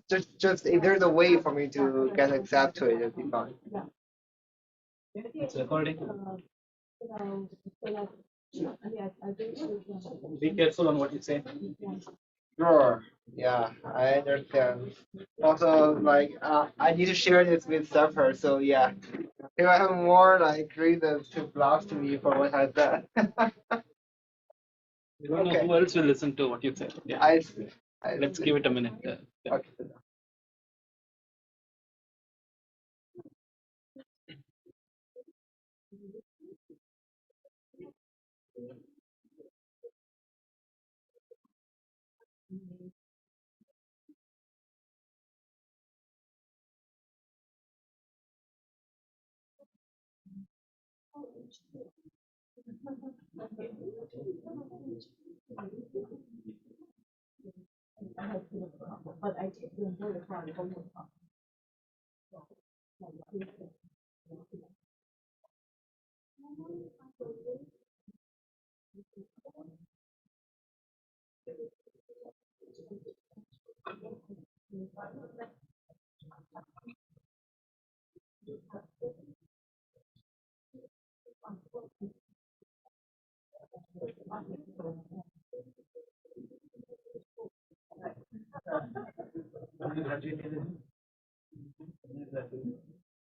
Just if there's a way for me to get accept to it, it'd be fine. It's recording. Be careful on what you say. Sure. Yeah, I understand. Also, like, I need to share this with Zephyr, so yeah. If I have more like reasons to blast me for what I said. You don't know who else will listen to what you say. Yeah. I see. Let's give it a minute. Okay.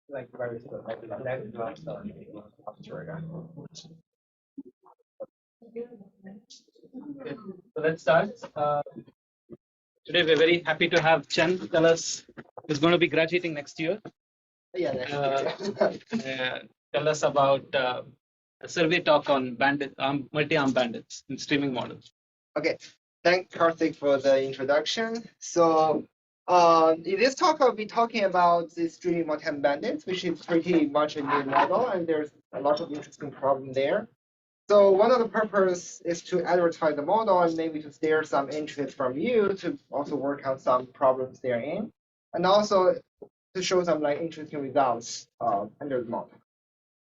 Like very slow, like that last So let's start. Today we're very happy to have Chen tell us who's going to be graduating next year. Yeah, Tell us about a survey talk on multi-arm bandits and streaming models. Okay, thank Karthik for the introduction. So, in this talk, I'll be talking about the streaming multi-arm bandits, which is pretty much a new model, and there's a lot of interesting problems there. So one of the purpose is to advertise the model and maybe to steer some interest from you to also work on some problems therein, and also to show some like interesting results under the model.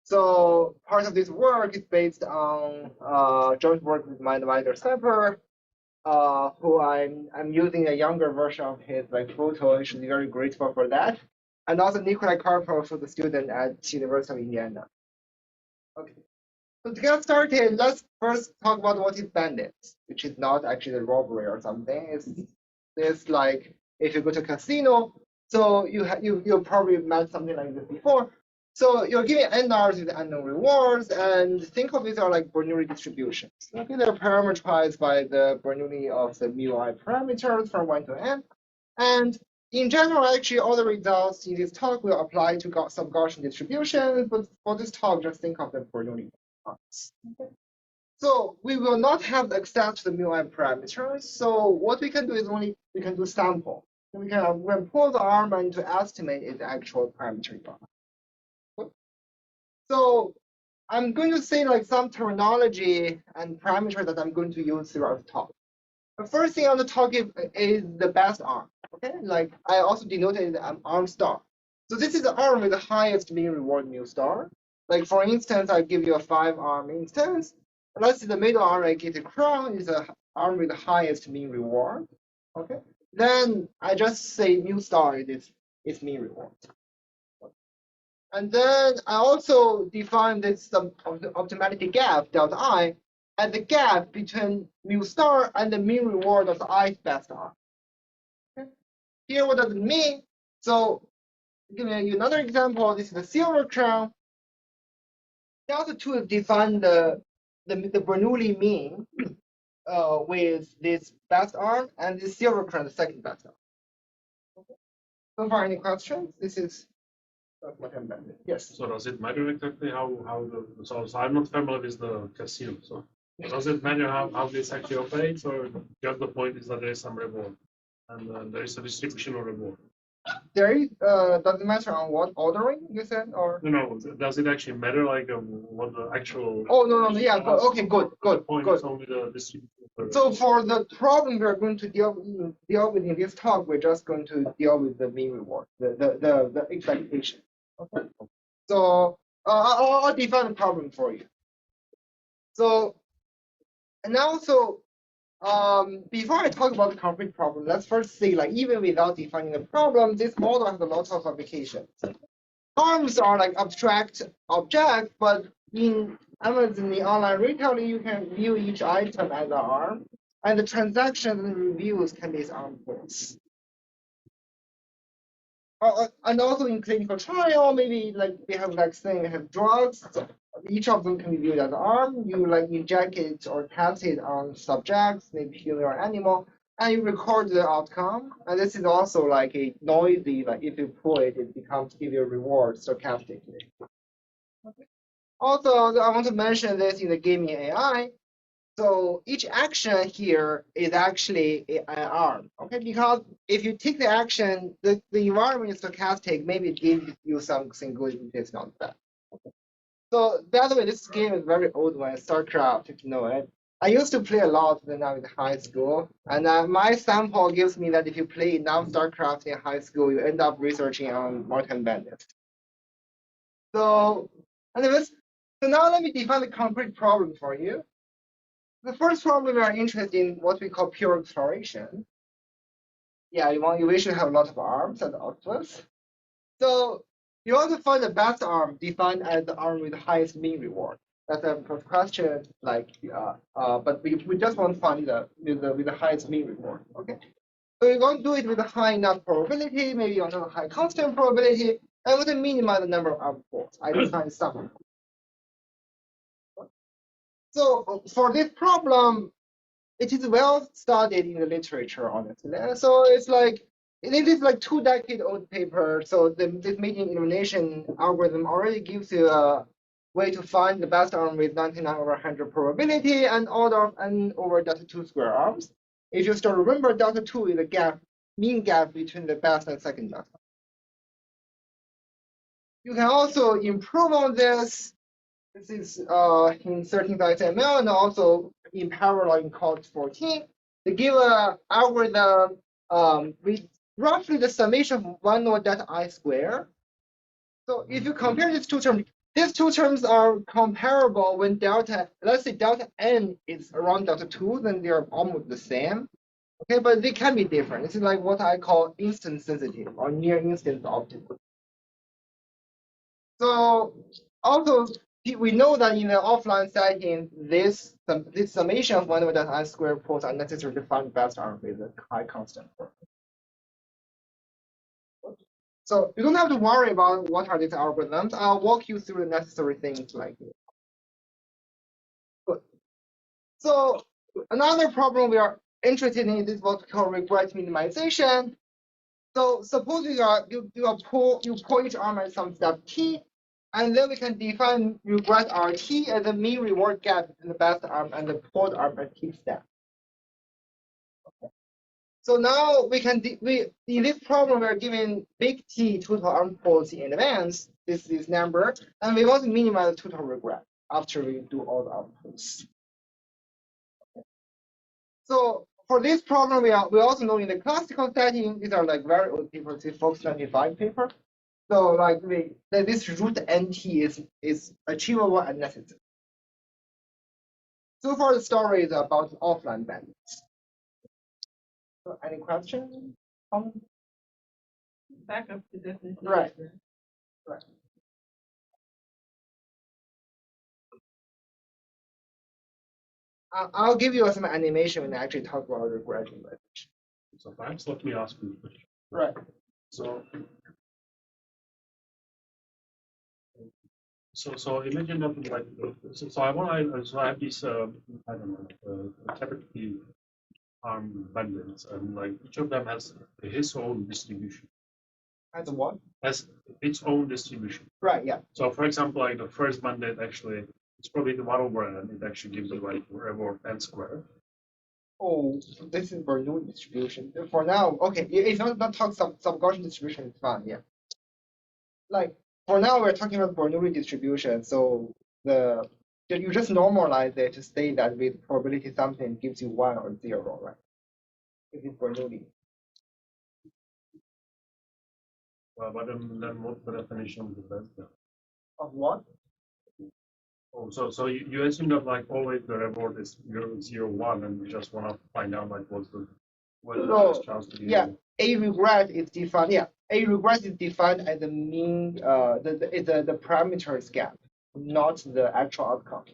So part of this work is based on joint work with my advisor Sepper, who I'm using a younger version of his like photo. I should be very grateful for that, and also Nikolai Karpov, who's a student at University of Indiana. Okay. So to get started, let's first talk about what is bandits, which is not actually a robbery or something. It's like if you go to a casino, so you probably met something like this before. So you're giving NRs with unknown rewards, and think of these are like Bernoulli distributions. Okay, they're parameterized by the Bernoulli of the mu(i) parameters from 1 to n. And in general, actually, all the results in this talk will apply to some Gaussian distributions, but for this talk, just think of the Bernoulli. Okay. So we will not have access to the mu(i) parameters. So what we can do is we can do sample. We can pull the arm and to estimate its actual parameter. So I'm going to say like some terminology and parameter that I'm going to use throughout the talk. The first thing on the talk is the best arm. Okay, like I also denoted arm star. So this is the arm with the highest mean reward mu star. Like for instance, I give you a 5-arm instance. Let's say the middle arm I get a crown is the arm with the highest mean reward. Okay, then I just say mu star is mean reward. And then I also define this optimality gap delta I as the gap between mu star and the mean reward of the i's best arm. Okay. Here, what does it mean? So, giving you another example, this is the silver crown. The other two define the Bernoulli mean with this best arm and this silver crown, the second best arm. Okay. So far, any questions? This is what I'm doing. Yes. So does it matter exactly how so I'm not familiar with the casino. So does it matter how this actually operates, or just the point is that there is some reward and there is a distribution of reward? There is doesn't matter on what ordering you said, or no. Does it actually matter like what the actual? Oh no, yeah. Okay, good. Point is only the distribution. So for the problem we're going to deal with in this talk, we're just going to deal with the mean reward, the expectation. Okay. So I'll define the problem for you. So and also before I talk about the concrete problem, let's first see, like, even without defining the problem, this model has a lot of applications. Arms are like abstract objects, but in Amazon, the online retailing, you can view each item as an arm, and the transactions and reviews can be arm pulls. And also in clinical trial, maybe like we have vaccine, we have drugs. So each of them can be viewed as arm. You like inject it or test it on subjects, maybe human or animal, and you record the outcome. And this is also like a noisy, like if you pull it, it becomes give you a reward stochastically. Also, I want to mention this in the gaming AI. So each action here is actually an arm, okay? Because if you take the action, the environment is stochastic, maybe it gives you something good if it's not bad. So by the way, this game is very old one, StarCraft, if you know it. I used to play a lot when I was in high school, and my sample gives me that if you play enough StarCraft in high school, you end up researching on Mortal Bandits. So anyways, so now let me define the concrete problem for you. The first problem we are interested in what we call pure exploration. Yeah, you should have a lot of arms and outputs. So you want to find the best arm defined as the arm with the highest mean reward. That's a question like but we just want to find with the highest mean reward. Okay. So you're going to do it with a high enough probability, maybe on a high constant probability. I want to minimize the number of outputs. I define some. So for this problem, it is well studied in the literature, honestly. So it's like, it is like 2-decade-old paper. So this median elimination algorithm already gives you a way to find the best arm with 99/100 probability and order of n over delta 2 square arms. If you still remember, delta 2 is the gap, mean gap between the best and second best. You can also improve on this. This is in 13.ml and also in parallel in code 14. They give an algorithm with roughly the summation of 1 over delta I square. So if you compare these two terms are comparable when delta, let's say delta n is around delta 2, then they're almost the same. Okay, but they can be different. This is like what I call instant sensitive or near instant optimal. So also, we know that in the offline setting, this summation of 1 over delta I squared pulls are necessary to find best arm with a high constant. So you don't have to worry about what are these algorithms. I'll walk you through the necessary things like this. Good. So another problem we are interested in is what we call regret minimization. So suppose you pull each arm at some step t, and then we can define regret RT as the mean reward gap between the best arm and the pulled arm at t step. Okay. So now we can in this problem we're given big T total arm pulls in advance. This is number, and we want to minimize the total regret after we do all the arm pulls. Okay. So for this problem, we also know in the classical setting, these are like very old papers, the Fox 95 paper. So like this root NT is achievable and necessary. So far the story is about offline bandits. So any questions? Back up to definition. Right. Right. I'll give you some animation when I actually talk about regression language. So perhaps let me ask you a question. Right. So imagine that like so I have this I don't know capital P arm bandits, and like each of them has his own distribution. As what? Has its own distribution. Right. Yeah. So for example, like the first bandit actually it's probably the 1 over n. It actually gives you like reward n squared. Oh, this is Bernoulli distribution. For now, okay. If not talk some Gaussian distribution, it's fine. Yeah. Like for now, we're talking about Bernoulli distribution. So you just normalize it to say that with probability something gives you 1 or 0, right? If it's Bernoulli. But then what's the definition of the best? Of what? Oh, so you assume that like always the reward is 0, 1, and you just want to find out like what's the So chance to be yeah, a regret is defined. Yeah, a regret is defined as the mean. The parameters gap, not the actual outcome.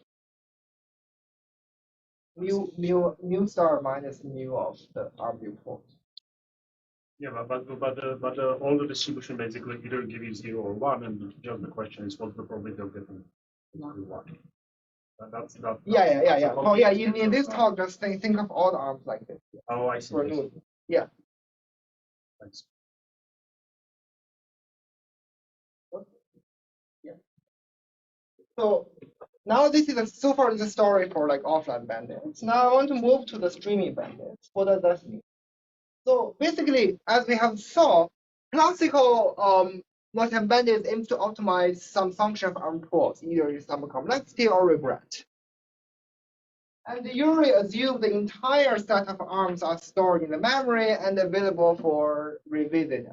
Mu star minus mu of the arm viewport. Yeah, but all the distribution basically either give you 0 or 1, and just the question is what's the probability of getting 1. Yeah. Oh yeah, in this talk, just think of all the arms like this. Oh, I see. Yeah. Thanks. Yeah. So now this is so far the story for like offline bandits. Now I want to move to the streaming bandits. What does that mean? So basically, as we have saw, classical multi-bandits aims to optimize some function of arm pools, either in some complexity or regret. And they usually assume the entire set of arms are stored in the memory and available for revisit.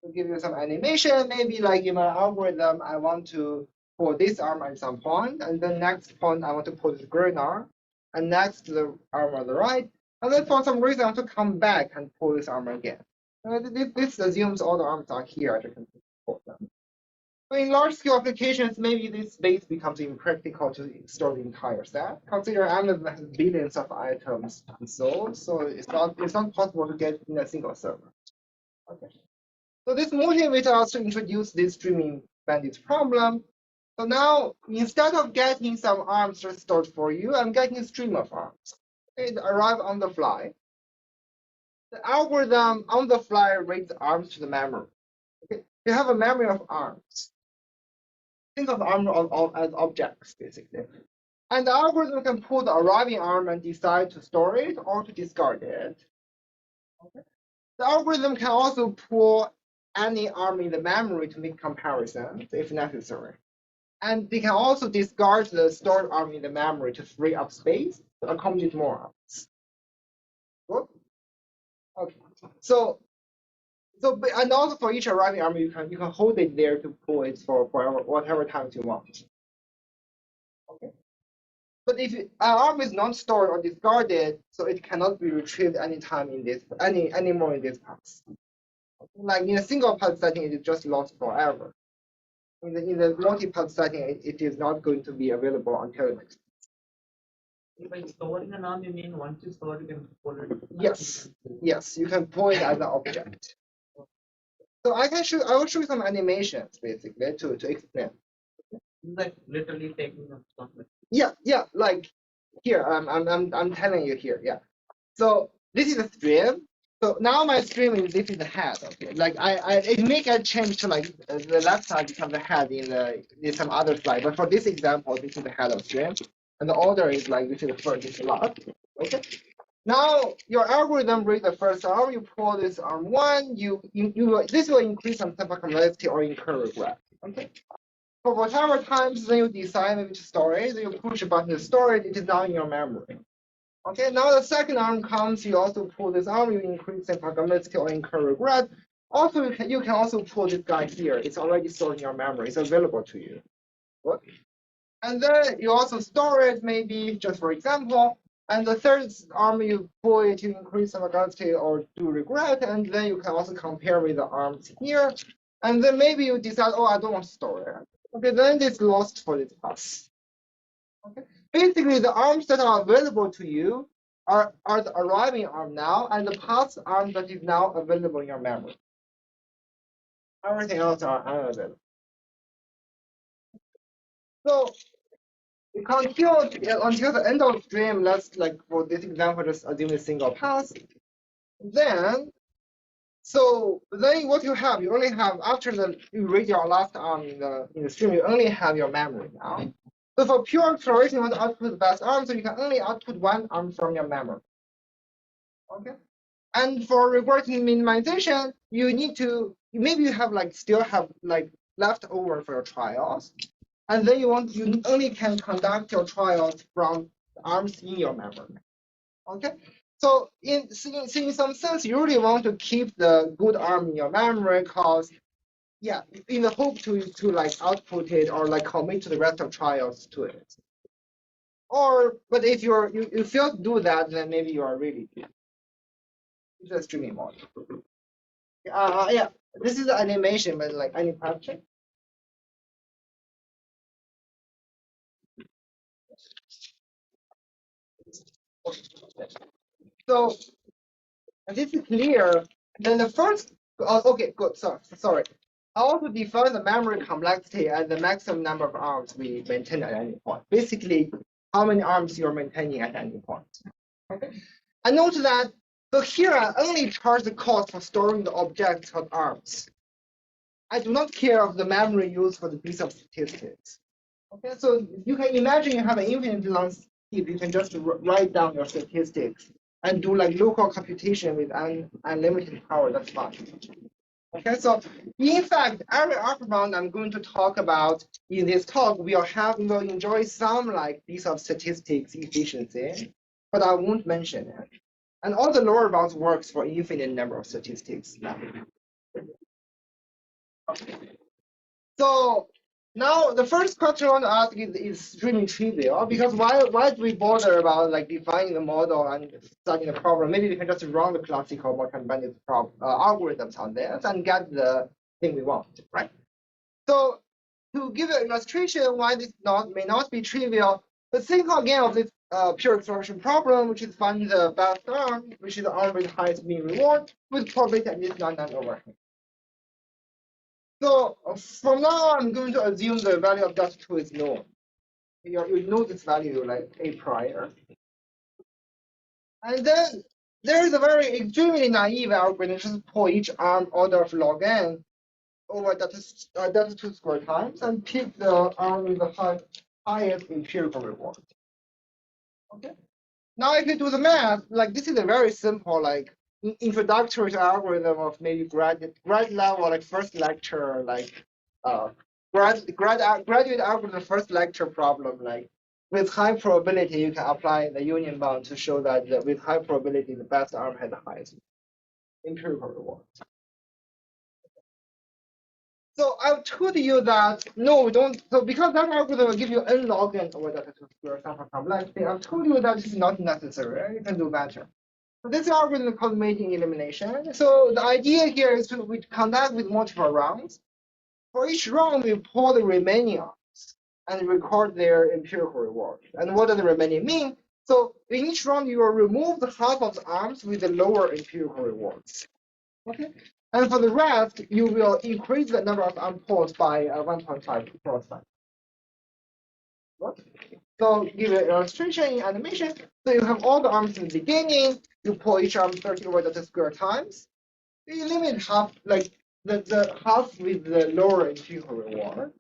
To give you some animation, maybe like in my algorithm, I want to pull this arm at some point, and then next point I want to pull this green arm, and next the arm on the right, and then for some reason I want to come back and pull this arm again. This assumes all the arms are here. I can pull them. So in large-scale applications, maybe this space becomes impractical to store the entire set. Consider Amazon has billions of items sold, so it's not possible to get in a single server. Okay. So this motivated us to introduce this streaming bandits problem. So now, instead of getting some arms just stored for you, I'm getting a stream of arms. It arrives on the fly. The algorithm on the fly reads arms to the memory. Okay. You have a memory of arms. Think of arms as objects, basically. And the algorithm can pull the arriving arm and decide to store it or to discard it. Okay. The algorithm can also pull any arm in the memory to make comparisons if necessary. And they can also discard the stored arm in the memory to free up space to accommodate more arms. Good? Okay. So and also for each arriving arm, you can hold it there to pull it for whatever times you want. Okay. But if an arm is not stored or discarded, so it cannot be retrieved anytime in this anymore in this path. Like in a single path setting, it is just lost forever. In the multi-path setting, it is not going to be available until the next. By storing an arm, you mean once you store, you can pull it? Yes, you can pull it as an object. So I will show you some animations basically to explain. Like literally taking something. Yeah, like here, I'm telling you here, yeah. So this is a stream. So now my stream is this is the head. Okay, like it may get changed to like the left side becomes the head in some other slide. But for this example, this is the head of stream, and the order is like this is the first, this is last. Okay. Now your algorithm reads the first arm. You pull this arm one. This will increase some type of complexity or incur regret. Okay. For whatever times then you decide maybe to store it, then you push a button to store it. It is now in your memory. Okay, now the second arm comes, you also pull this arm, you increase the complexity or incur regret. Also, you can also pull this guy here. It's already stored in your memory. It's available to you. Good. And then you also store it, maybe just for example. And the third arm, you pull it to increase the complexity or do regret. And then you can also compare with the arms here. And then maybe you decide, oh, I don't want to store it. Okay, then it's lost for this pass. Okay. Basically, the arms that are available to you are the arriving arm now, and the past arm that is now available in your memory. Everything else are unavailable. So we continue until the end of stream. Let's like for this example, just assume a single pass. Then what you have, you only have after you read your last arm in the stream, you only have your memory now. So for pure exploration, you want to output the best arm, so you can only output one arm from your memory. Okay. And for regression minimization, you need to maybe you have still have left over for your trials, and then you only can conduct your trials from the arms in your memory. Okay. So in some sense, you really want to keep the good arm in your memory because Yeah, in the hope to like output it or like commit to the rest of trials to it. Or, but if you fail to do that, then maybe you are really good. It's a streaming model. Yeah, this is the animation, but like any question? So this is clear. Then the first, okay, good. Sorry. I also define the memory complexity as the maximum number of arms we maintain at any point. Basically, how many arms you're maintaining at any point. Okay. I note that, so here I only charge the cost for storing the objects called arms. I do not care of the memory used for the piece of statistics. Okay, so you can imagine you have an infinite long heap. You can just write down your statistics and do like local computation with unlimited power. That's fine. Okay, so in fact, every algorithm I'm going to talk about in this talk will enjoy some like piece of statistics efficiency, but I won't mention it. And all the lower bounds works for infinite number of statistics. Okay. So now the first question I want to ask is extremely trivial, because why do we bother about like defining the model and studying the problem? Maybe we can just run the classical multi-bandit algorithms on this and get the thing we want, right? So to give an illustration why this may not be trivial, let's think again of this pure extraction problem, which is find the best arm, which is the arm with the highest mean reward, with probability at least none overhead. So from now on, I'm going to assume the value of delta 2 is known. You know this value like a prior. And then there is a very extremely naive algorithm, just pull each arm order of log n over delta 2 square times and pick the arm with the highest empirical reward. Okay. Now if you do the math, like this is a very simple like introductory to algorithm of maybe grad level, like first lecture, like graduate algorithm first lecture problem, like with high probability you can apply the union bound to show that with high probability the best arm has the highest empirical reward. So I've told you that no, we don't. So because that algorithm will give you n log n over delta 2 square sample complexity, I've told you that this is not necessary. You can do better. So this algorithm is called mating elimination. So the idea here is to conduct with multiple rounds. For each round, we pull the remaining arms and record their empirical reward. And what does the remaining mean? So in each round, you will remove the half of the arms with the lower empirical rewards. Okay. And for the rest, you will increase the number of arm pulls by 1.5%. So give an illustration in animation. So you have all the arms in the beginning. You pull each arm 30 over the square times. You limit half, like the half with the lower empirical reward.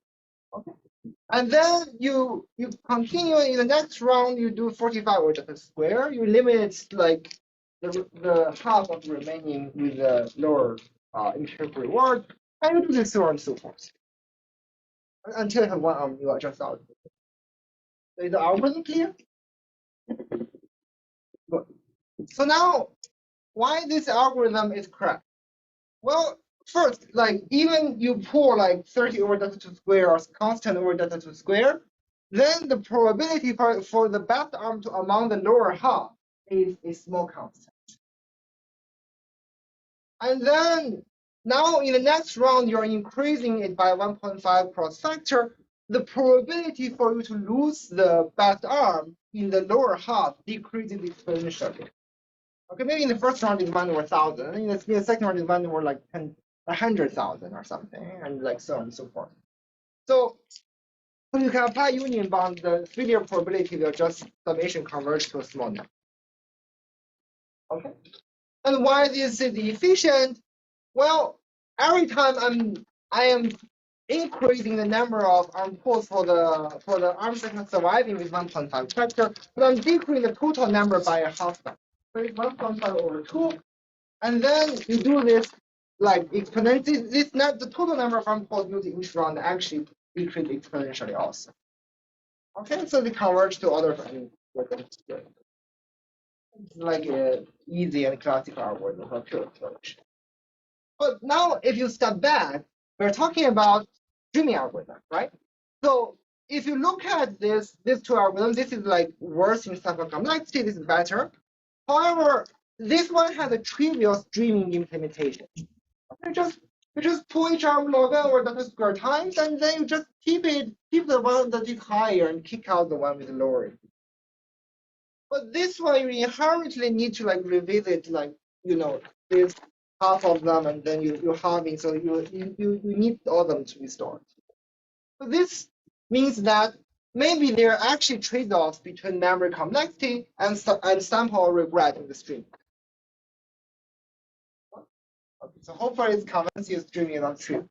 Okay. And then you continue in the next round. You do 45 over the square. You limit like the half of the remaining with the lower empirical reward, and you do this so on and so forth until you have one arm you adjust out. So is the algorithm clear? Good. So now, why this algorithm is correct? Well, first, like even you pull like 30 over delta 2 square or constant over delta 2 square, then the probability for the best arm to among the lower half is a small constant. And then now in the next round, you're increasing it by 1.5 cross factor. The probability for you to lose the best arm in the lower half decreases exponentially. Okay, maybe in the first round is 1 over 1,000. In the second round is 1 over like 100,000 or something, and like so on and so forth. So you can apply union bound, the failure probability will just summation converge to a small number. Okay. And why this is efficient? Well, every time I am increasing the number of arm pulls for the arms that are surviving with 1.5 factor, but I'm decreasing the total number by a half factor. So it's 1.5 over 2, and then you do this like exponentially. The total number of arm pulls using each round actually decrease exponentially also. Okay, so they converge to other values. It's like an easy and classical algorithm for pure exploration. But now, if you step back, we're talking about streaming algorithm, right? So if you look at these two algorithms, this is like worse in sample complexity, this is better. However, this one has a trivial streaming implementation. You just pull each arm log over data square times, and then you just keep the one that is higher and kick out the one with lower. But this one you inherently need to like revisit like this half of them, and then you're halving, so you need all of them to be stored. So this means that maybe there are actually trade-offs between memory complexity and sample regret in the stream. Okay, so hopefully it's convinced you streaming is not true.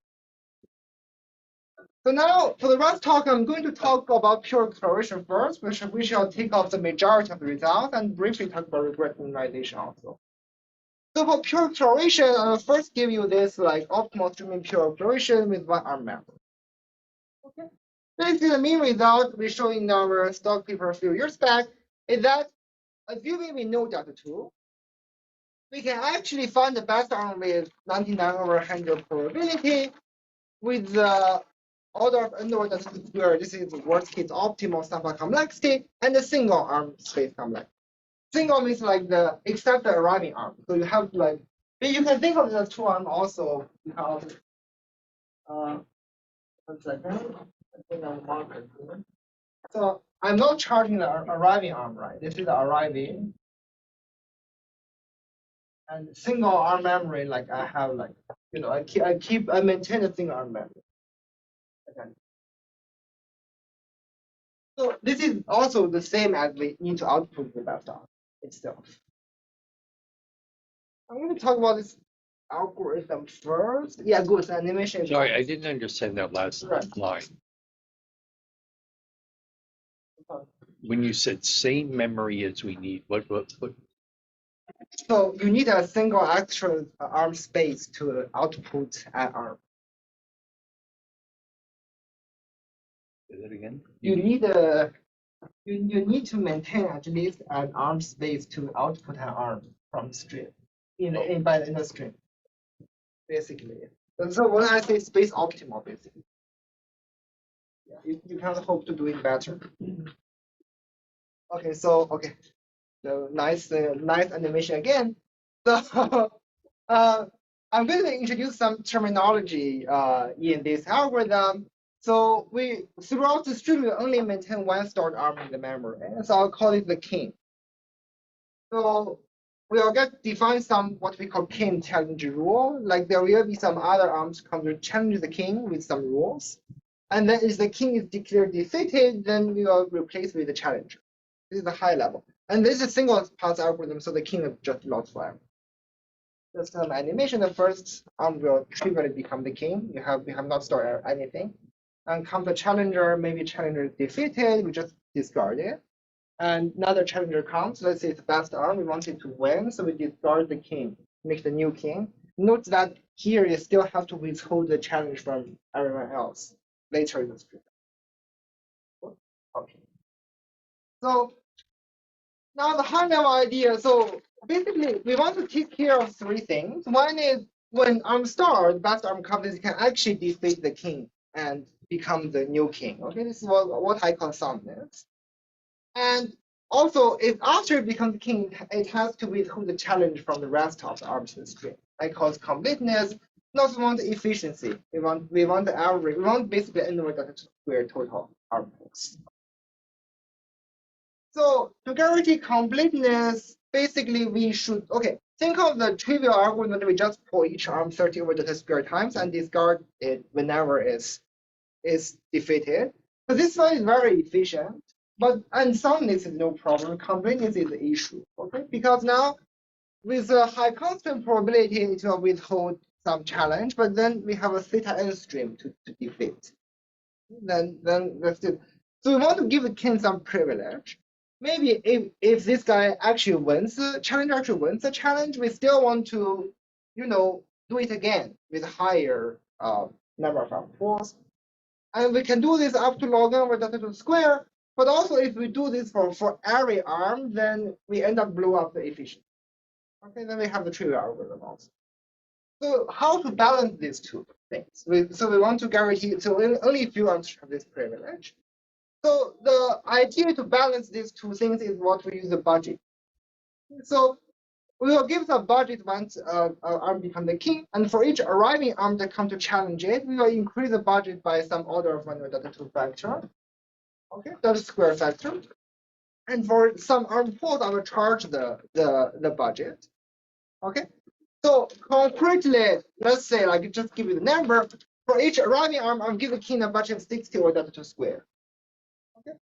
So now for the rest talk, I'm going to talk about pure exploration first, which we shall take off the majority of the results and briefly talk about regret minimization also. So for pure exploration, I'll first give you this like optimal streaming pure exploration with one arm memory. Okay. Basically, the main result we show in our stock paper a few years back is that assuming we know data 2, we can actually find the best arm with 99/100 probability with the order of n over data square. This is the worst case optimal sample complexity and the single arm space complexity. Single means like the except the arriving arm. So you have like you can think of the 2 arm also because one second. I think I'll mark it here. So I'm not charting the arriving arm, right? This is the arriving. And single arm memory, like I have like, I maintain a single arm memory. Okay. So this is also the same as we need to output the best arm itself. I'm going to talk about this algorithm first. Yeah, good. Animation. Sorry, I didn't understand that last line. When you said same memory as we need, what? So you need a single extra arm space to output an arm. Say that again. You need you need to maintain at least an arm space to output an arm from the stream in the stream, basically. And so when I say space optimal, basically, yeah, you can hope to do it better. Okay, so nice animation again. So I'm going to introduce some terminology in this algorithm. So we throughout the stream we only maintain one stored arm in the memory, so I'll call it the king. So we'll define some what we call king challenge rule. Like there will be some other arms come to challenge the king with some rules, and then if the king is declared defeated, then we will replace with the challenger. This is the high level, and this is a single pass algorithm, so the king is just lost forever. Just some animation. The first arm will trivially become the king. We have not stored anything. And come the challenger, maybe challenger is defeated, we just discard it. And another challenger comes, let's say it's best arm, we want it to win, so we discard the king, make the new king. Note that here you still have to withhold the challenge from everyone else later in the stream. Okay. So now the high level idea, so basically we want to take care of 3 things. One is when arm star, the best arm comes, you can actually defeat the king and become the new king. Okay, this is what I call soundness. And also, if after it becomes king, it has to withhold the challenge from the rest of the arms in the stream. I call it completeness. We also want efficiency. We want the average. We want basically n over data square total outputs. So to guarantee completeness, basically we should think of the trivial algorithm that we just pull each arm 30 over data square times and discard it whenever is defeated. So this one is very efficient, but soundness is no problem. Completeness is the issue, okay? Because now with a high constant probability, it will withhold some challenge, but then we have a theta n stream to defeat. Then that's it. So we want to give the king some privilege. Maybe if this guy actually wins the challenge, we still want to, do it again with a higher number of outputs. And we can do this up to log n over data to the square. But also, if we do this for every arm, then we end up blow up the efficiency. Okay, then we have the trivial algorithm also. So how to balance these two? things. So we want to guarantee, so only a few arms have this privilege. So the idea to balance these two things is what we use the budget. So we will give the budget once arm becomes the king, and for each arriving arm that come to challenge it, we will increase the budget by some order of magnitude 2 factor. Okay, that's square factor. And for some arm pools, I will charge the budget. Okay, so concretely, let's say like just give you the number. For each arriving arm, I'm giving king a budget of 60 or delta 2 square. Okay,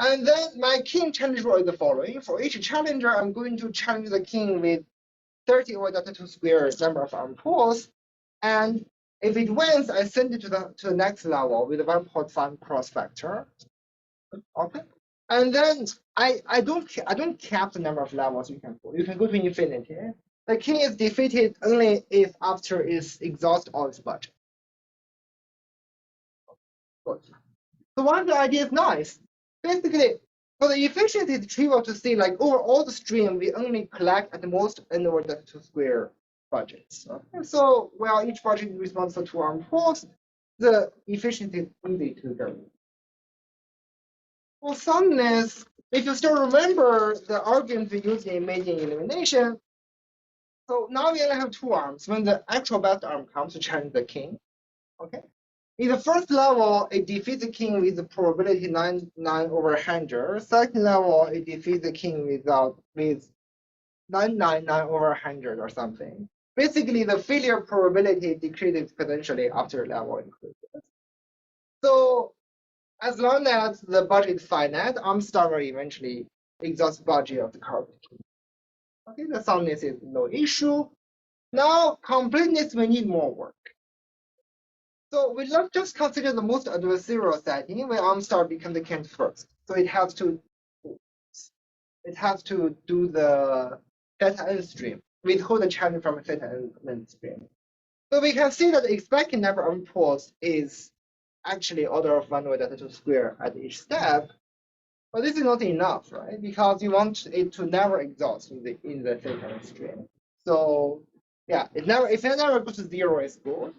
and then my king challenge rule is the following: for each challenger, I'm going to challenge the king with 30 over delta 2 square number of arm pools, and if it wins, I send it to the next level with a 1.5 cross factor. Okay, and then I don't cap the number of levels you can pull. You can go to infinity. The king is defeated only if after it exhausts all its budget. Good. So one the idea is nice. Basically, for the efficiency, it's trivial to see like over all the stream, we only collect at the most n over delta 2 square budgets. Okay? So while each budget responds to 2 arm pools, the efficiency is easy to go. For summness, if you still remember the argument we used in making elimination, so now we only have 2 arms. When the actual best arm comes to challenge the king, okay. In the first level, it defeats the king with the probability 9 over 100. Second level, it defeats the king with 999 over 100 or something. Basically, the failure probability decreases exponentially after level increases. So as long as the budget is finite, armstar will eventually exhaust budget of the curved king. Okay, the soundness is no issue. Now, completeness, we need more work. So we let's just consider the most adversarial setting where armstar becomes the king first. So it has to do the theta n stream, withhold the challenge from theta n stream. So we can see that the expected number of pools is actually order of 1 over delta 2 square at each step. But this is not enough, right? Because you want it to never exhaust in the theta n stream. So yeah, if it never goes to 0, it's good.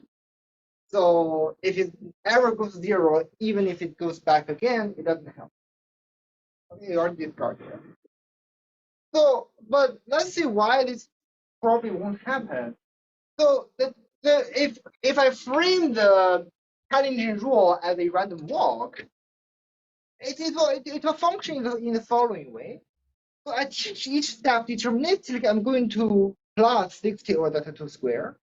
So if it ever goes to 0, even if it goes back again, it doesn't help. Okay, you already discard here. So, but let's see why this probably won't happen. So if I frame the challenging rule as a random walk, it will function in the following way. So at each step, deterministically, I'm going to plus 60 over delta 2 square.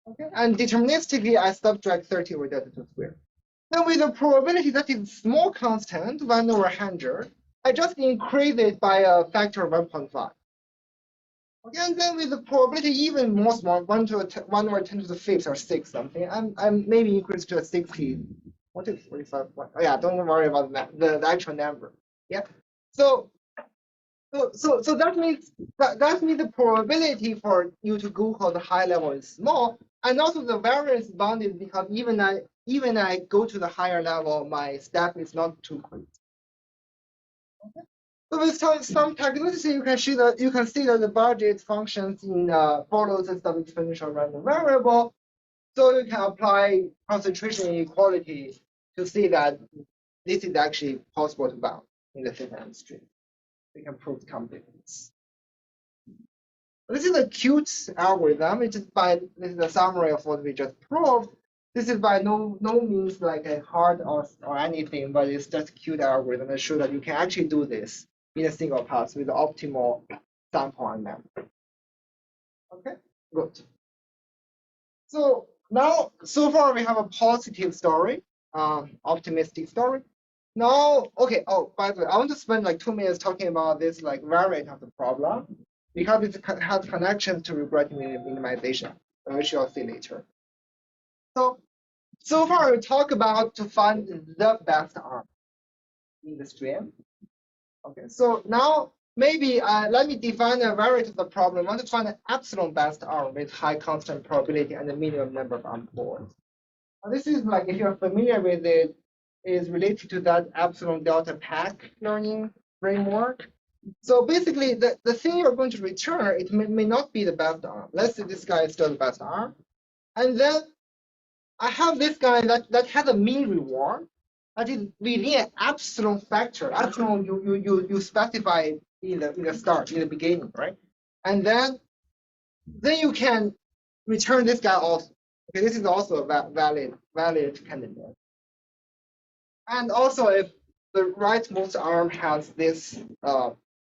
Okay, and deterministically, I subtract 30 over delta 2 square. Then with a probability that is small constant, 1 over 100, I just increase it by a factor of 1.5. Okay, and then with the probability even more small, 1 over 10 to the fifth or 6 something, I'm maybe increase to a 60. What is 45? Oh, yeah, don't worry about that, the actual number. Yeah. So that means the probability for you to go for the high level is small, and also the variance bounded because even I go to the higher level, my step is not too quick. Okay. So with some calculation, you can see that the budget functions in follows the exponential random variable. So you can apply concentration inequality to see that this is actually possible to bound in the theta n stream. We can prove completeness. This is a cute algorithm. This is a summary of what we just proved. This is by no means like a hard or anything, but it's just a cute algorithm that shows that you can actually do this in a single pass with the optimal sample and memory. Okay, good. So now, so far we have a positive story, optimistic story. Now, okay. Oh, by the way, I want to spend like 2 minutes talking about this like variant of the problem because it has connections to regression minimization, which you'll see later. So far we talk about to find the best arm in the stream. Okay, so now maybe let me define a variant of the problem. I want to find an epsilon best arm with high constant probability and the minimum number of arm pools. This is like, if you're familiar with it, is related to that epsilon delta pack learning framework. So basically, the thing you're going to return, it may not be the best arm. Let's say this guy is still the best arm. And then I have this guy that has a mean reward that is within an epsilon factor. Epsilon you specify in the start, in the beginning, right? And then you can return this guy also. Okay, this is also a valid candidate. And also, if the rightmost arm has this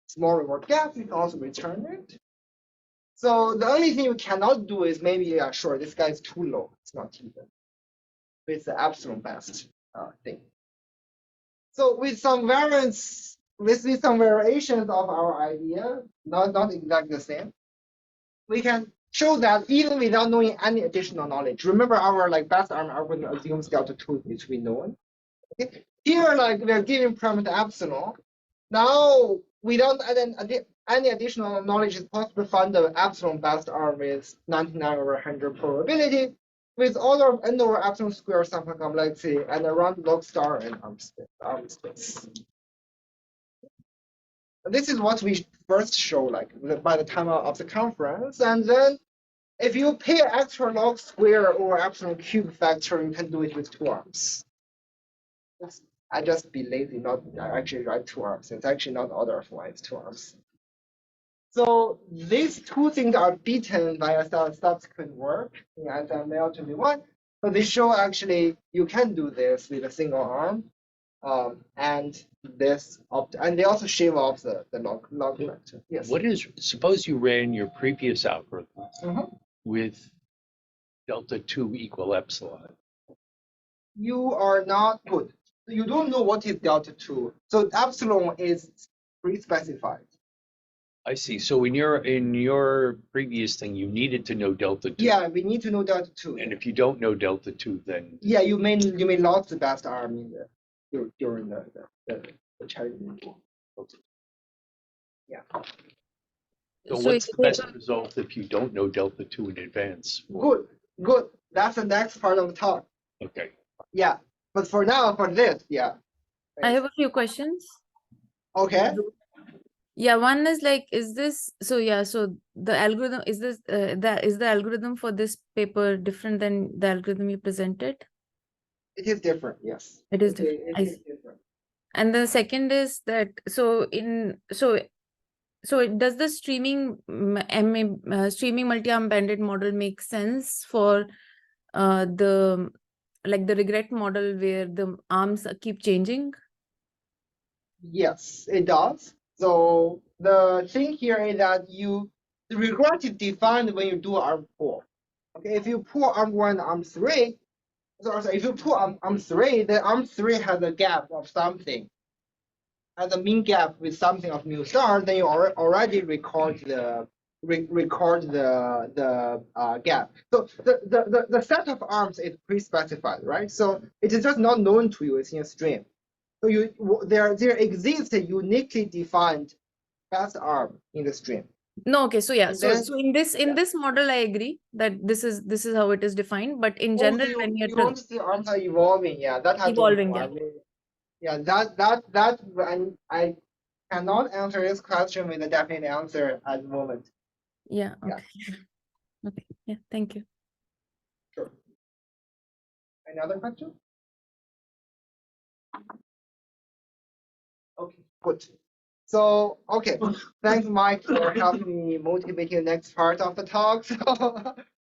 small reward gap, you can also return it. So the only thing you cannot do is maybe, yeah, sure, this guy is too low. It's not even. It's the epsilon best thing. So with some variants, with some variations of our idea, not exactly the same, we can show that even without knowing any additional knowledge. Remember our like best arm algorithm assumes delta 2 is to be known. Okay? Here, like we are giving parameter epsilon. Now, without any additional knowledge, it's possible to find the epsilon best arm with 99 over 100 probability with order of n over epsilon square sample complexity and around log star and arm space. This is what we first show, like by the time of the conference, and then if you pay extra log square or epsilon cube factor, you can do it with 2 arms. I just be lazy, not actually write 2 arms. It's actually not order of 1, it's 2 arms. So these 2 things are beaten by a subsequent work in SML 21. So they show actually you can do this with a single arm, and this and they also shave off the log factor. Yes. What is, suppose you ran your previous algorithm with delta 2 equal epsilon. You are not good. You don't know what is delta 2. So epsilon is pre-specified. I see. So in your previous thing, you needed to know delta 2. Yeah, we need to know delta 2. And if you don't know delta 2, then yeah, you may lose the best arm in during the challenge. Yeah. so So what's it- the best result if you don't know delta 2 in advance? Good. That's the next part of the talk. Okay. Yeah. But for now, for this, yeah. I have a few questions. Okay. Yeah, one is like, is this so? Yeah, so the algorithm is this is the algorithm for this paper different than the algorithm you presented? It is different. Yes. It is Okay, different. it I is see. different. And the second is that does the streaming streaming multi-arm bandit model make sense for the regret model where the arms keep changing? Yes, it does. So the thing here is that the regret is defined when you do arm pull. Okay, if you pull arm 1, arm 3, so if you pull arm 3, then arm 3 has a gap of something, has a mean gap with something of mu star, then you already record the gap. So the set of arms is pre-specified, right? So it is just not known to you. It's in a stream. So there exists a uniquely defined best arm in the stream. No, okay, so yeah, And so then- in this model, I agree that this is how it is defined. But in general, Also, when you want to see arms are evolving, yeah, that I don't Evolving, know. yeah. I mean, yeah, that I cannot answer this question with a definite answer at the moment. yeah, Yeah. okay, okay, yeah, thank you. Sure. Any other question? Okay, good. So, okay, thanks, Mike, for helping me motivating the next part of the talk.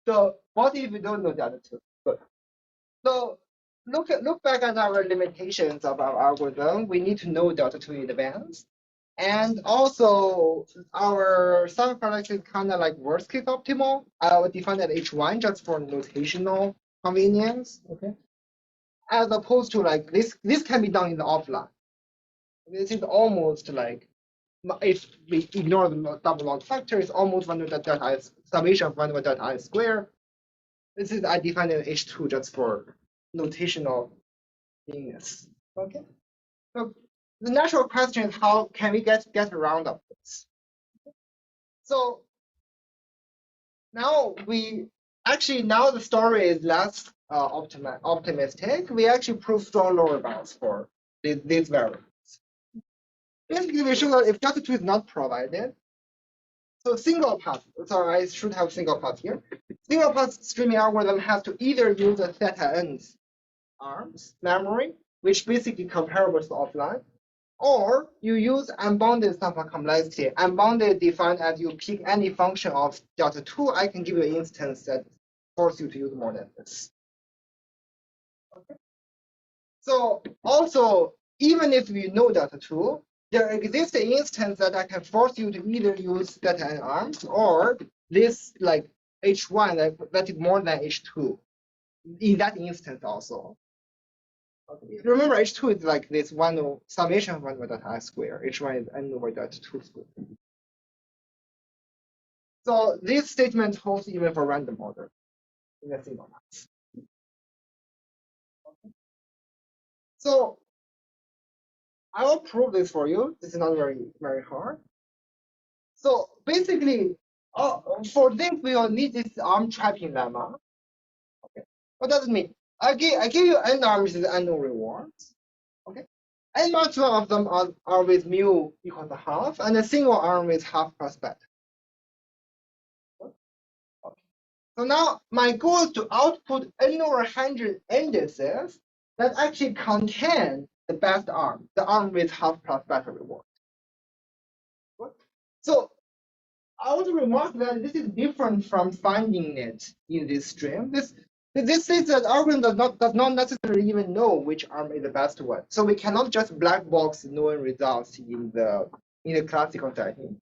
So what if we don't know the other 2? Good. So look back at our limitations of our algorithm. We need to know delta 2 in advance. And also our sum product is kind of like worst case optimal. I will define that H1 just for notational convenience. Okay. As opposed to like this can be done in the offline. This is almost like, if we ignore the double log factor, it's almost 1 over delta I summation of 1 over delta I square. This is I defined in H2 just for notational convenience. Okay. So the natural question is, how can we get around of this? So now now the story is less optimistic. We actually prove strong lower bounds for these variables. Basically, we show that if delta 2 is not provided, so single path. Sorry, I should have single path here. single path streaming algorithm has to either use a theta n arms memory, which basically comparable to offline, or you use unbounded sample complexity. Unbounded defined as you pick any function of delta 2, I can give you an instance that force you to use more than this. Okay. So also, even if you know delta 2, there exists an instance that I can force you to either use theta n arms or this like H1 that is more than H2 in that instance also. Okay. Remember, H2 is like this one summation of 1 over delta I square. H1 is n over delta 2 square. So this statement holds even for random order in a single mass. Okay. So I will prove this for you. This is not very hard. So basically, for this we will need this arm trapping lemma. Okay. What does it mean? I give you n arms with n rewards. Okay. N maximum of them are with mu equals to half, and a single arm with half plus beta. Okay. So now my goal is to output n over 100 indices that actually contain the best arm, the arm with half plus beta reward. So I want to remark that this is different from finding it in this stream. This says that algorithm does not necessarily even know which arm is the best one. So we cannot just black box knowing results in the classical setting.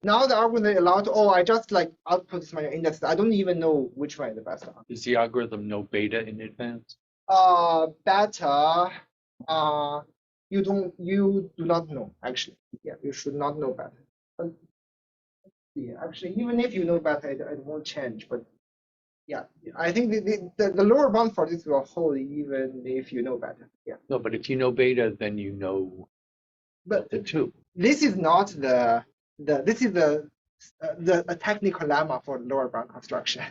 Now the algorithm allowed, I just like output this many indexes. I don't even know which one is the best arm. Does the algorithm know beta in advance? Beta, you do not know actually. Yeah, you should not know beta. But yeah, actually, even if you know beta, it won't change. But yeah, I think the lower bound for this will hold even if you know beta. Yeah. No, but if you know beta, then you know the two. This is not this is a technical lemma for lower bound construction.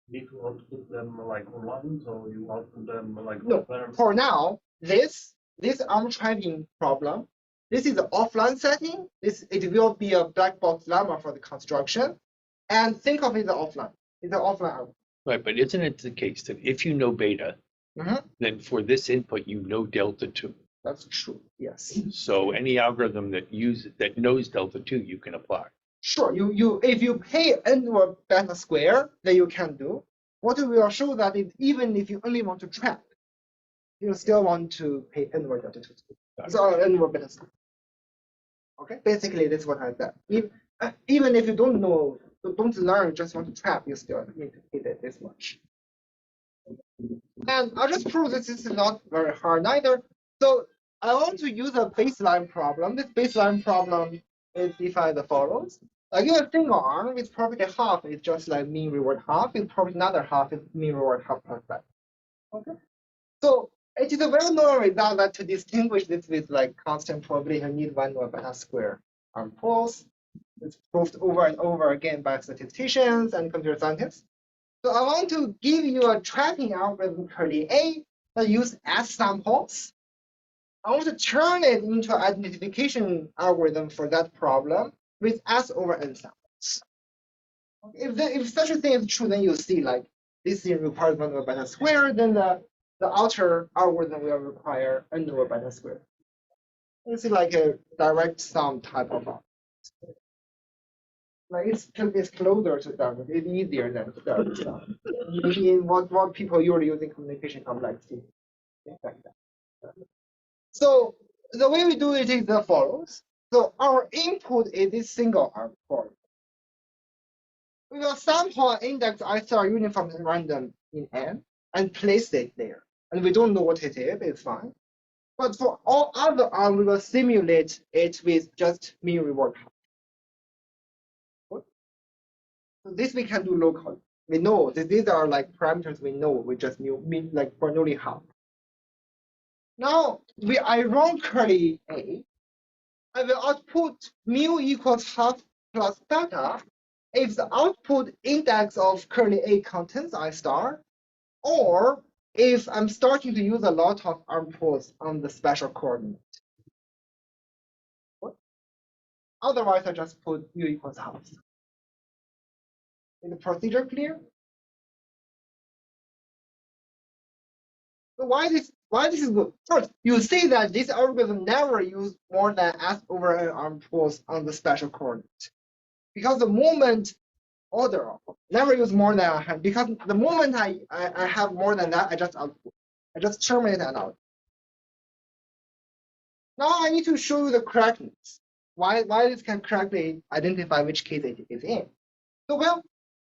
Need to output them like online, so you output them like no. For now, this arm trapping problem, this is an offline setting. It will be a black box lemma for the construction, and think of it as offline. It's an offline algorithm. Right, but isn't it the case that if you know beta, then for this input you know delta 2? That's true. Yes. So any algorithm that knows delta 2, you can apply. Sure. If you pay n over beta square, then you can do. What we will show that is even if you only want to trap, you still want to pay n over delta 2 square. So n over beta square. Okay. Basically, that's what I said. Even if you don't learn, just want to trap, you still need to pay this much. And I'll just prove that this is not very hard either. So I want to use a baseline problem. This baseline problem is defined as follows. I give a single arm with probability half is just like mean reward half, with probability another half is mean reward half plus that. Okay. So it is a well-known result that to distinguish this with like constant probability, you need 1 over beta square arm pools. It's proved over and over again by statisticians and computer scientists. So I want to give you a trapping algorithm curly A that use S samples. I want to turn it into an identification algorithm for that problem with S over N samples. If such a thing is true, then you see like this thing requires 1 over beta square, then the outer algorithm will require N over beta square. It's like a direct sum type of algorithm. Like it's closer to that. It's easier than direct sum. In what people usually using communication complexity, things like that. So the way we do it is the follows. So our input is this single arm form. We will sample an index ICR uniform and random in N and place it there. And we don't know what it is, it's fine. But for all other arms, we will simulate it with just mean reward half. So this we can do locally. We know that these are like parameters we know, we just mean like Bernoulli half. Now I run curly A. I will output mu equals half plus beta if the output index of curly A contains I star, or if I'm starting to use a lot of arm pools on the special coordinate. Otherwise, I just put mu equals half. Is the procedure clear? So why this is good? First, you see that this algorithm never use more than S over N arm pools on the special coordinate. Because the moment order never use more than 100, because the moment I have more than that, I just output. I just terminate and out. Now I need to show you the correctness. Why this can correctly identify which case it is in. So well,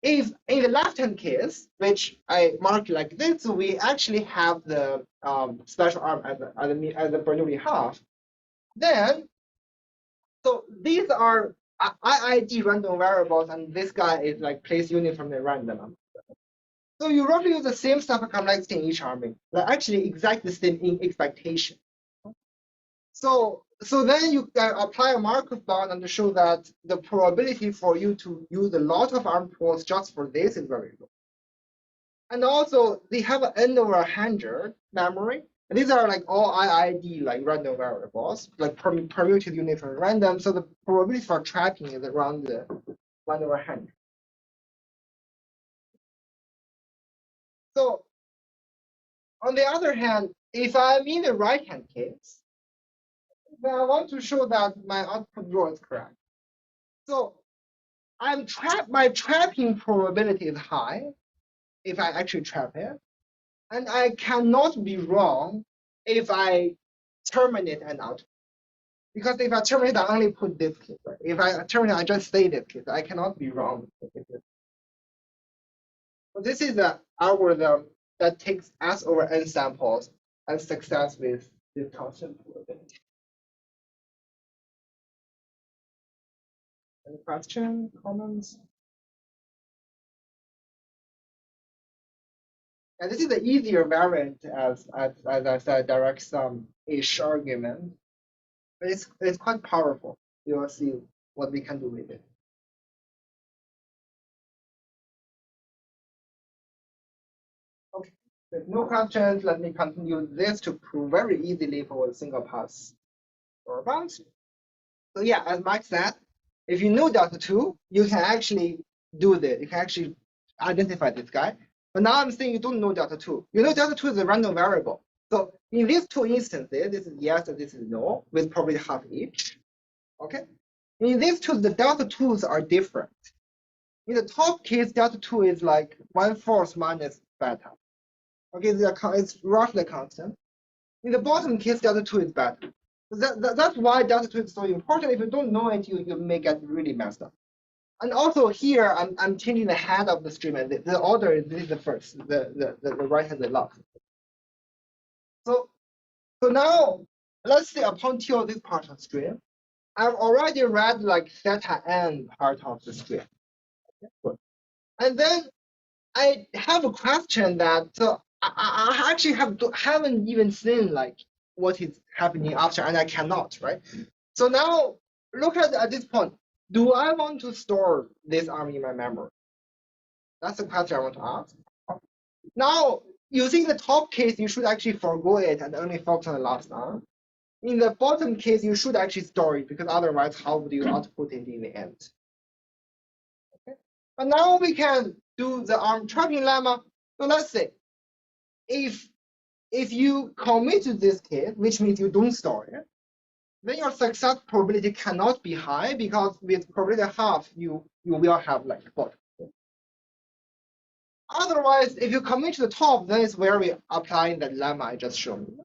if in the left-hand case, which I marked like this, we actually have the special arm as the Bernoulli half, then so these are IID random variables, and this guy is like placed uniformly random. So you roughly use the same stuff complexity in each arming, like actually exactly the same in expectation. So then you can apply a Markov bound and show that the probability for you to use a lot of arm pools just for this is very low. And also they have an n over 100 memory. And these are like all IID like random variables, like permuted uniform random. So the probability for trapping is around the 1 over 100. So on the other hand, if I'm in the right-hand case, then I want to show that my output rule is correct. So my trapping probability is high if I actually trap it. And I cannot be wrong if I terminate an output. Because if I terminate, I only put this case. Right? If I terminate, I just say this case. I cannot be wrong. So this is an algorithm that takes S over N samples and success with this constant probability. Any question, comments? And this is the easier variant as I said, direct sum-ish argument. But it's quite powerful. You will see what we can do with it. Okay, with no questions, let me continue this to prove very easily for a single pass or a bounce. So yeah, as Mike said, if you know delta 2, you can actually do this. You can actually identify this guy. But now I'm saying you don't know delta 2. You know delta 2 is a random variable. So in these two instances, this is yes and this is no, with probably half each. Okay. In these two, the delta 2s are different. In the top case, delta 2 is like 1/4 minus beta. Okay, it's roughly constant. In the bottom case, delta 2 is beta. That's why delta 2 is so important. If you don't know it, you may get really messed up. And also here, I'm changing the head of the stream, and the order is this is the first, the right hand, the left. So now let's say upon till this part of the stream, I've already read like theta n part of the stream. Okay, and then I have a question that I actually haven't even seen like what is happening after, and I cannot, right? So now look at this point. Do I want to store this arm in my memory? That's the question I want to ask. Now, using the top case, you should actually forgo it and only focus on the last arm. In the bottom case, you should actually store it, because otherwise, how would you output it in the end? Okay. But now we can do the arm trapping lemma. So let's say, if you commit to this case, which means you don't store it, then your success probability cannot be high, because with probability half, you will have like bottom. Otherwise, if you commit to the top, then it's where we apply the lemma I just showed you.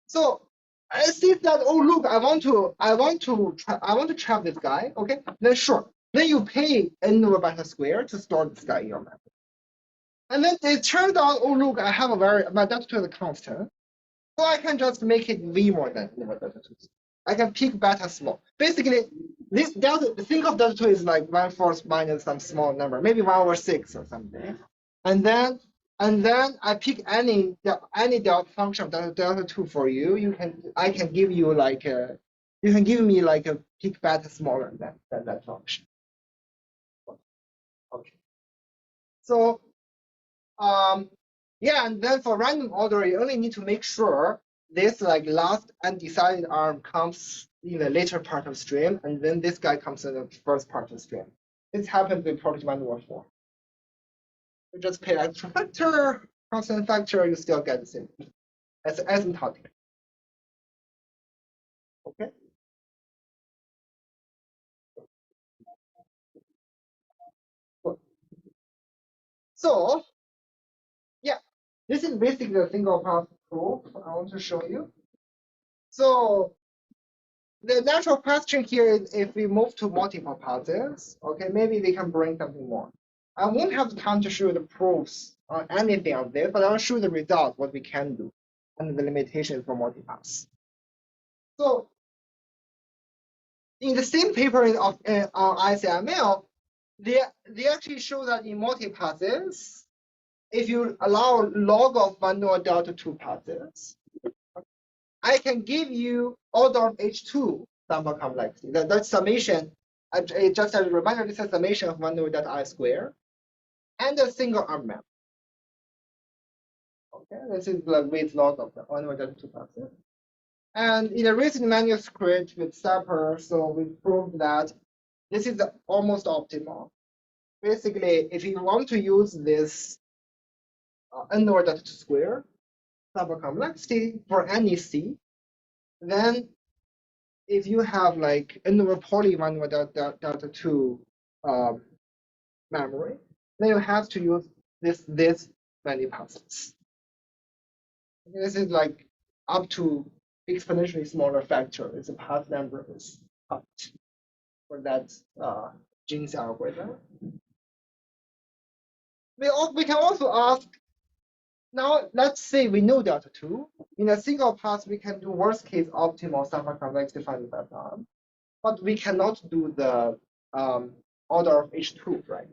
So I see that, oh look, I want to trap this guy. Okay, then sure. Then you pay n over beta squared to store this guy in your memory. And then it turns out, oh look, I have my delta 2 is a constant, so I can just make it v more than n over delta 2. I can pick beta small. Basically, this delta, think of delta 2 is like 1/4 minus some small number, maybe 1 over 6 or something. And then I pick any delta function of delta 2 for you. I can give you like you can give me like a pick beta smaller than that function. Okay. So yeah, and then for random order, you only need to make sure this like last undecided arm comes in the later part of stream, and then this guy comes in the first part of stream. This happens with probability 1/4. just pay extra factor, constant factor, you still get the same as asymptotic. Okay. Good. So yeah, this is basically a single path proof I want to show you. So the natural question here is if we move to multiple paths, okay, maybe we can bring something more. I won't have time to show the proofs on anything of this, but I'll show the result, what we can do, and the limitations for multipaths. So in the same paper on ICML, they actually show that in multipaths, if you allow log of 1 over delta 2 paths, I can give you order of H2 sample complexity. That summation, just as a reminder, this is a summation of 1 over delta I square and a single arm map. Okay, this is the weight log of the 1 over delta 2 paths. And in a recent manuscript with Sapper, so we proved that this is almost optimal. Basically, if you want to use this n over delta 2 square sample complexity for any C, then if you have like n over poly 1 over delta 2 memory, then you have to use this many passes. This is like up to exponentially smaller factor. It's a path number is up for that Jeans algorithm. We can also ask, now let's say we know delta 2. In a single pass, we can do worst case optimal sample complexity finding pattern, but we cannot do the order of H2, right?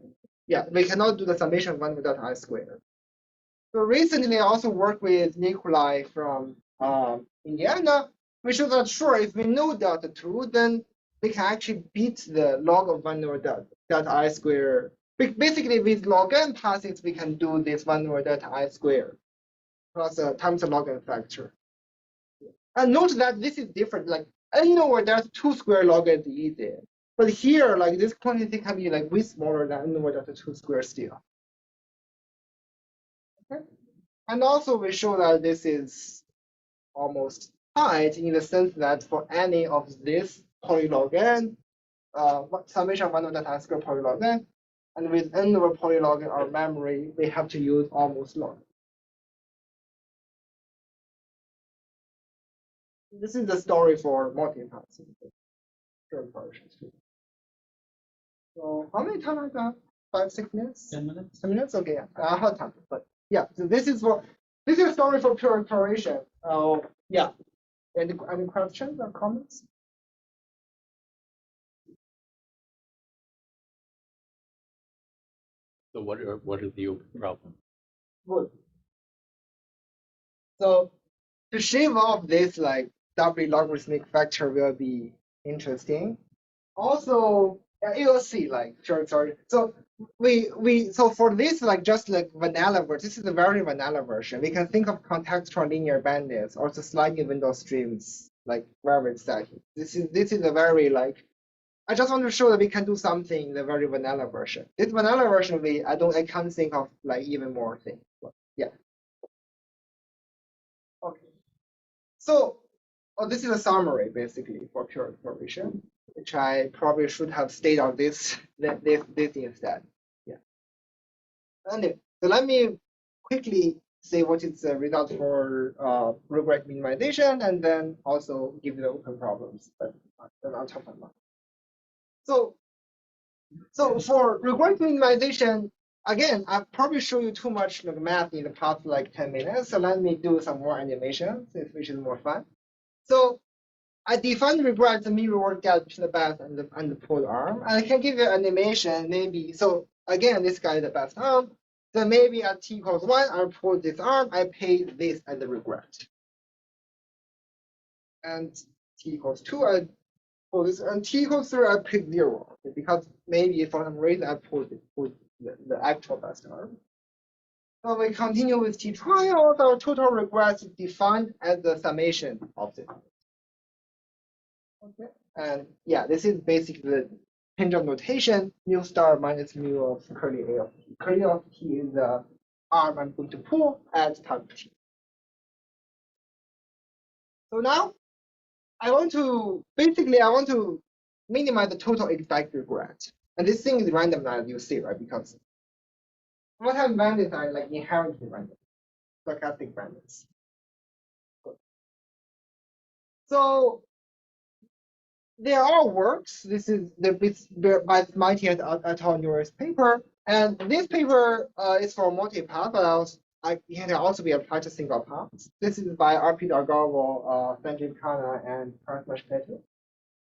Yeah, we cannot do the summation of 1 with delta I squared. So recently, I also worked with Nikolai from Indiana. We showed that sure, if we know delta 2, then we can actually beat the log of 1 over delta I squared. Basically, with log n passes, we can do this 1 over delta I squared plus times the log n factor. And note that this is different. Like n over delta 2 square log n is easy. But here, like this quantity can be like way smaller than n over delta 2 square still. Okay. And also we show that this is almost tight in the sense that for any of this polylog n, summation of 1 over delta I square polylog n, and with n over polylog n our memory, we have to use almost log. This is the story for multi-paths. So how many time I got? 5, 6 minutes? 10 minutes. 10 minutes? Okay, yeah. I have time. But yeah, so this is a story for pure exploration. Yeah. Any questions or comments? So what are the open problems? Good. So to shave off this like doubly logarithmic factor will be interesting. Also, you'll see like sorry. So so for this like just like vanilla version, this is a very vanilla version. We can think of contextual linear bandits or the sliding window streams like very static. This is a very like I just want to show that we can do something in the very vanilla version. This vanilla version I can't think of like even more things. But yeah. Okay. So this is a summary basically for pure exploration, which I probably should have stayed on this instead. Yeah. Anyway, so let me quickly say what is the result for regret minimization, and then also give the open problems. But then I'll talk about. So for regret minimization, again, I probably show you too much like math in the past like 10 minutes. So let me do some more animations, which is more fun. So I define regret the mean reward gap between the best and the pulled arm. And I can give you animation maybe. So again, this guy is the best arm. So maybe at t equals 1, I pull this arm, I pay this as the regret. And t equals 2, I pull this, and t equals 3, I pick 0. Because maybe for some reason I pull the actual best arm. So we continue with t trials. Our total regrets defined as the summation of the. Okay. And yeah, this is basically the change of notation, mu star minus mu of curly A of t. Curly A of t is the arm I'm going to pull at time t. So now I want to minimize the total expected regret. And this thing is random as you see, right? Because what have bandits are like inherently random, stochastic bandits. So there are works. This is by Mighty et al. Newer's paper, and this paper is for multi-path, but it can also be applied to single paths. This is by R.P. Dargavo, Sanjeev Khanna, and Paras Mashpetu.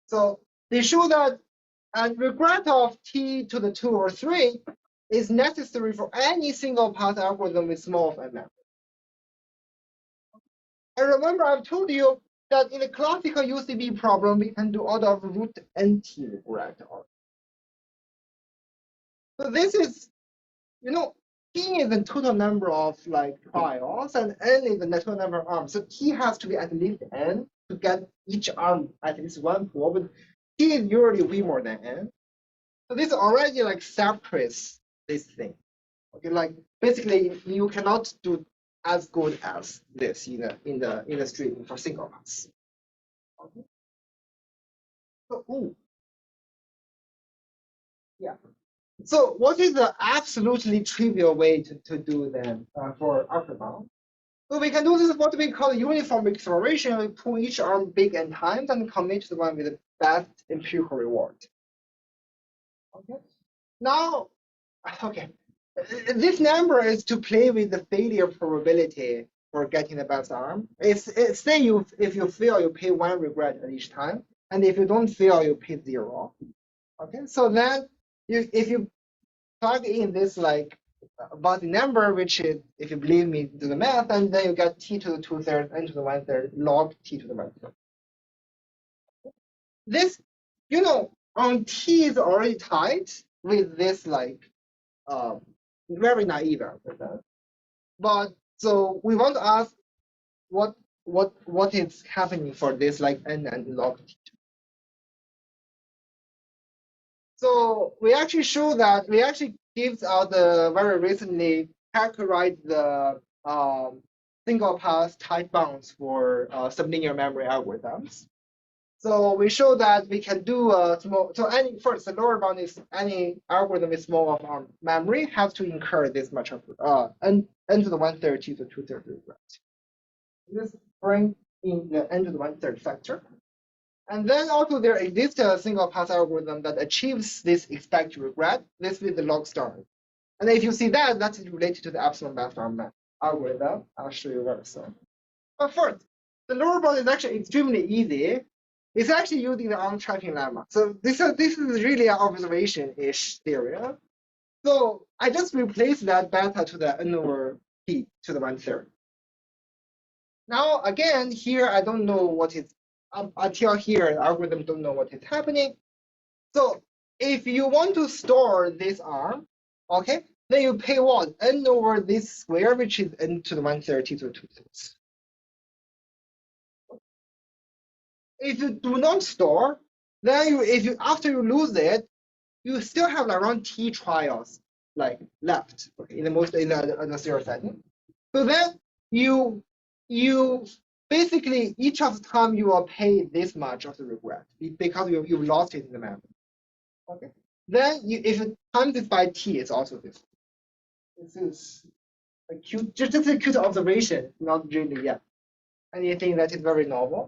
So they show that a regret of t to the 2 or 3 is necessary for any single path algorithm with small of n memory. And remember, I've told you that in the classical UCB problem, we can do order of root nt regret. So this is, t is the total number of like trials, and n is the total number of arms. So t has to be at least n to get each arm at least one pull, but t is usually way more than n. So this already like separates this thing. Okay, like basically you cannot do as good as this in the streaming for single paths. Okay. So yeah. So what is the absolutely trivial way to do then for upper bound? So we can do this what we call uniform exploration. We pull each arm big n times and commit to the one with the best empirical reward. Okay. Now, okay. This number is to play with the failure probability for getting the best arm. It's say if you fail, you pay 1 regret at each time, and if you don't fail, you pay 0. Okay, so then if you plug in this like bounding number, which is, if you believe me, do the math, and then you get t to the 2/3, n to the 1/3, log t to the 1/3. This, on t is already tied with this like very naive algorithm. But so we want to ask what is happening for this like n and log t. So we actually show that we actually gives out the very recently characterized the single path tight bounds for sublinear memory algorithms. So we show that we can do a small. So the lower bound is any algorithm with small of arm memory has to incur this much of n to the 1/3 to the 2/3 regret. This brings in the n to the 1/3 factor. And then also there exists a single path algorithm that achieves this expected regret. This with the log star. And if you see that, that is related to the epsilon best arm algorithm. I'll show you very soon. But first, the lower bound is actually extremely easy. It's actually using the arm trapping lemma. So this is really an observation-ish theory. So I just replaced that beta to the n over p to the 1/3. Now again, here I don't know what is until here. The algorithm don't know what is happening. So if you want to store this arm, okay, then you pay what? N over this square, which is n to the 1/3 to the 2/3. If you do not store, then after you lose it, you still have around t trials like left, okay, in the zero setting. So then you basically each of the time you will pay this much of the regret because you lost it in the memory. Okay. Then if you times it by t, it's also this. This is a cute, just a cute observation, not really anything that is very novel.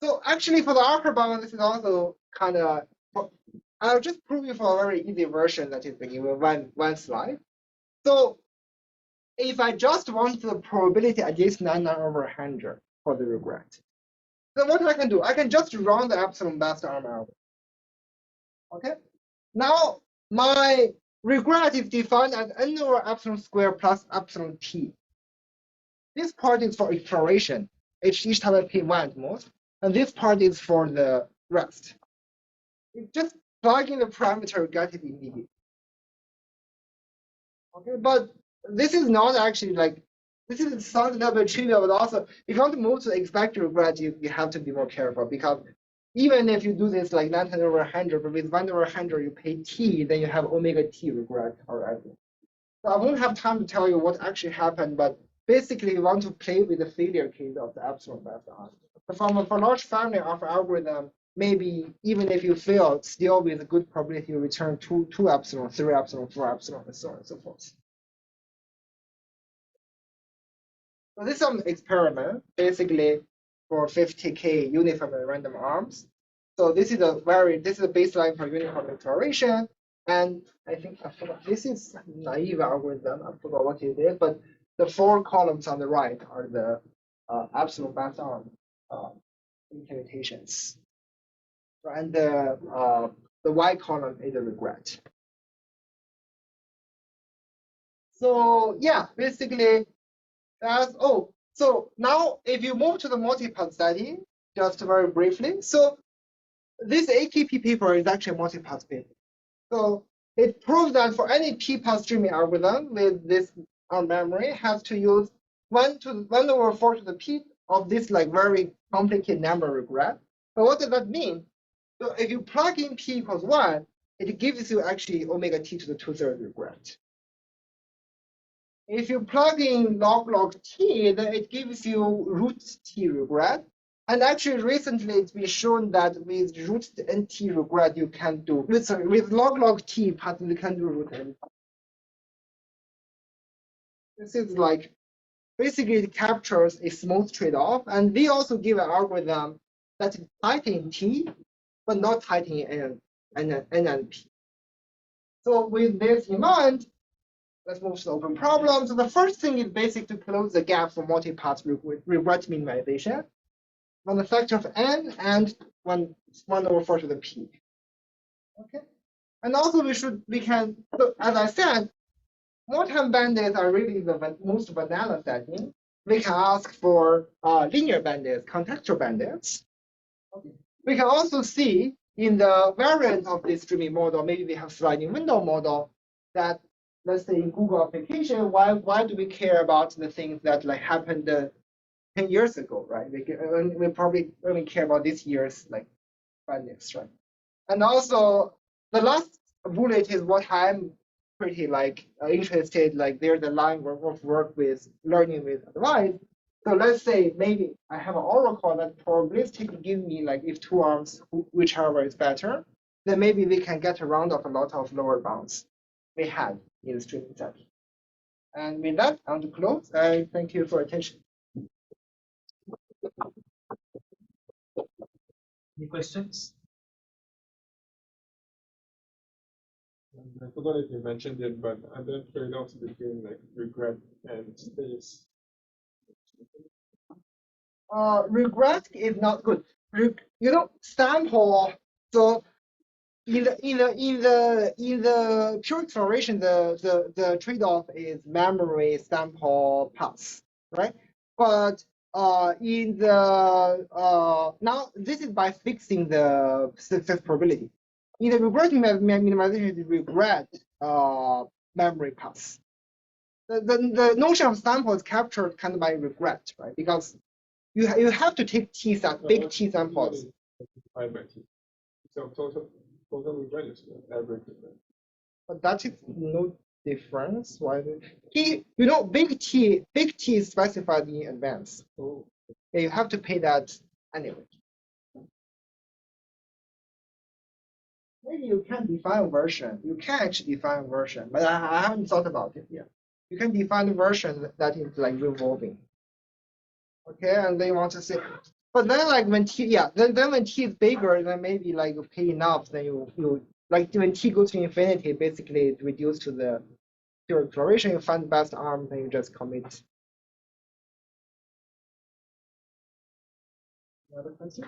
So actually, for the upper bound, this is also kind of. I'll just prove you for a very easy version that is in one slide. So if I just want the probability against 99 over 100 for the regret, then what I can do? I can just run the epsilon best arm algorithm. Okay. Now my regret is defined as n over epsilon square plus epsilon t. This part is for exploration. Each time I pay 1 at most. And this part is for the rest. You just plug in the parameter, get it immediately. Okay, but this is not actually like, this is sounds a little bit trivial, but also if you want to move to the expected regret, you have to be more careful because even if you do this like 9 over 100, but with 1 over 100 you pay t, then you have omega t regret already. So I won't have time to tell you what actually happened, but basically you want to play with the failure case of the epsilon best arm. For large family of algorithm, maybe even if you fail, still with a good probability you return 2 epsilon, 3 epsilon, 4 epsilon, and so on and so forth. So this is some experiment, basically for 50K uniform and random arms. So this is a baseline for uniform exploration. And I think I forgot, this is naive algorithm. I forgot what it is, but the 4 columns on the right are the absolute best arm implementations. And the Y column is a regret. So yeah, basically that's so now if you move to the multi-path study, just very briefly. So this AKP paper is actually a multi-path paper. So it proves that for any p-path streaming algorithm with this memory has to use 1 over 4 to the p of this like very complicated number regret. But what does that mean? So if you plug in p equals 1, it gives you actually omega t to the 2/3 regret. If you plug in log t, then it gives you root t regret. And actually, recently it's been shown that with root nt regret, you can do with log t part, you can do root nt. This is like basically it captures a smooth trade-off, and we also give an algorithm that is tight in t, but not tight in n and p. So with this in mind, let's move to the open problem. So the first thing is basic to close the gap for multi-path regret minimization on the factor of n and 1 over 4 to the p. Okay, and also we can. So as I said, more-time bandits are really the most vanilla setting. We can ask for linear bandits, contextual bandits. Okay. We can also see in the variant of this streaming model, maybe we have sliding window model that, let's say in Google application, why do we care about the things that like happened 10 years ago, right? We probably only care about this year's like bandits, right? And also the last bullet is what I'm pretty like interested, like there's a line of work with learning with advice. So let's say maybe I have an oracle that probabilistically give me like if 2 arms, whichever is better, then maybe we can get around of a lot of lower bounds we had in the streaming set. And with that, I want to close. I thank you for attention. Any questions? I forgot if you mentioned it, but are there trade-offs between like regret and space? Regret is not good. Sample. So in the pure exploration, the trade-off is memory sample pass, right? But in the now this is by fixing the success probability. In the regret minimization, is regret memory pass. The notion of sample is captured kind of by regret, right? Because you have to take big T samples. So total regret is average regret. But that is no difference. Why? Big T is specified in advance. Oh. Yeah, you have to pay that anyway. Maybe you can define a version. You can actually define a version, but I haven't thought about it yet. You can define a version that is like revolving. Okay, and then you want to say, but then like when T, then when T is bigger, then maybe like you pay enough, then you like when T goes to infinity, basically it reduces to the pure exploration, you find the best arm, then you just commit. Another question?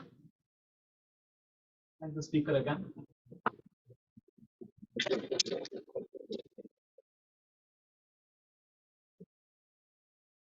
And the speaker again.